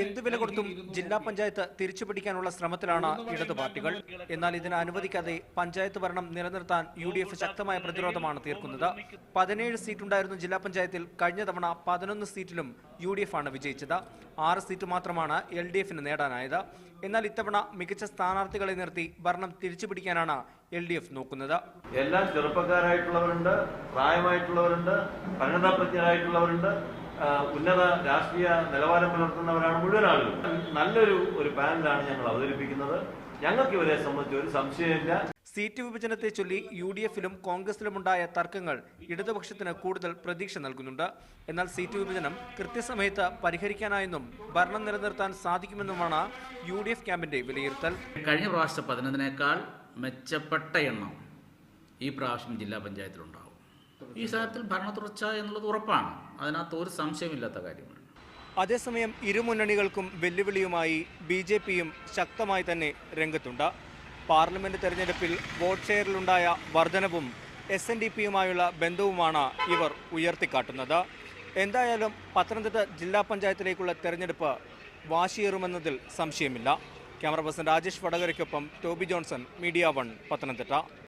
എന്ത് വില കൊടുത്തും ജില്ലാ പഞ്ചായത്ത് തിരിച്ചുപിടിക്കാനുള്ള ശ്രമത്തിലാണ് ഇടതു പാർട്ടികൾ. എന്നാൽ ഇതിന് അനുവദിക്കാതെ പഞ്ചായത്ത് ഭരണം നിലനിർത്താൻ UDF ശക്തമായ പ്രതിരോധമാണ് തീർക്കുന്നത്. 17 സീറ്റുണ്ടായിരുന്ന ജില്ലാ പഞ്ചായത്തിൽ കഴിഞ്ഞ തവണ 11 സീറ്റിലും UDF ആണ് വിജയിച്ചത്. 6 സീറ്റ് മാത്രമാണ് LDFന് നേടാനായത്. എന്നാൽ ഇത്തവണ മികച്ച സ്ഥാനാർത്ഥികളെ നിർത്തി ഭരണം തിരിച്ചുപിടിക്കാനാണ് LDF നോക്കുന്നത്. എല്ലാ ചെറുപ്പക്കാരായിട്ടുള്ളവരുണ്ട്, പ്രായമായിട്ടുള്ളവരുണ്ട്, പരിണതപ്രജ്ഞരായിട്ടുള്ളവരുണ്ട്, ഉന്നത രാഷ്ട്രീയ നിലവാരം പുലർത്തുന്നവരാണ് മുഴുവൻ ആളുകളും. നല്ലൊരു പാനലാണ് ഞങ്ങൾ അവതരിപ്പിക്കുന്നത്. ഞങ്ങൾക്ക് ഇവരെ സംബന്ധിച്ച് ഒരു സംശയമില്ല. സീറ്റ് വിഭജനത്തെ ചൊല്ലി UDFിലും കോൺഗ്രസിലുമുണ്ടായ തർക്കങ്ങൾ ഇടതുപക്ഷത്തിന് കൂടുതൽ പ്രതീക്ഷ നൽകുന്നുണ്ട്. എന്നാൽ സീറ്റ് വിഭജനം കൃത്യസമയത്ത് പരിഹരിക്കാനായെന്നും ഭരണം നിലനിർത്താൻ സാധിക്കുമെന്നുമാണ് UDF ക്യാമ്പിന്റെ വിലയിരുത്തൽ. കഴിഞ്ഞ പ്രാവശ്യത്തെ 11-നേക്കാൾ മെച്ചപ്പെട്ട എണ്ണം ഈ പ്രാവശ്യം ജില്ലാ പഞ്ചായത്തിലുണ്ടാവും. ഈ സാഹചര്യത്തിൽ ഭരണ തുടർച്ച എന്നുള്ളത് ഉറപ്പാണ്. അതിനകത്ത് ഒരു സംശയമില്ലാത്ത കാര്യമാണ്. അതേസമയം ഇരുമുന്നണികൾക്കും വെല്ലുവിളിയുമായി BJPയും ശക്തമായി തന്നെ രംഗത്തുണ്ട്. പാർലമെന്റ് തെരഞ്ഞെടുപ്പിൽ വോട്ട് ഷെയറിലുണ്ടായ വർധനവും SNDPയുമായുള്ള ബന്ധവുമാണ് ഇവർ ഉയർത്തിക്കാട്ടുന്നത്. എന്തായാലും പത്തനംതിട്ട ജില്ലാ പഞ്ചായത്തിലേക്കുള്ള തെരഞ്ഞെടുപ്പ് വാശിയേറുമെന്നതിൽ സംശയമില്ല. ക്യാമറ പേഴ്സൺ രാജേഷ് വടകരയ്ക്കൊപ്പം ടോബി ജോൺസൺ, മീഡിയ 1, പത്തനംതിട്ട.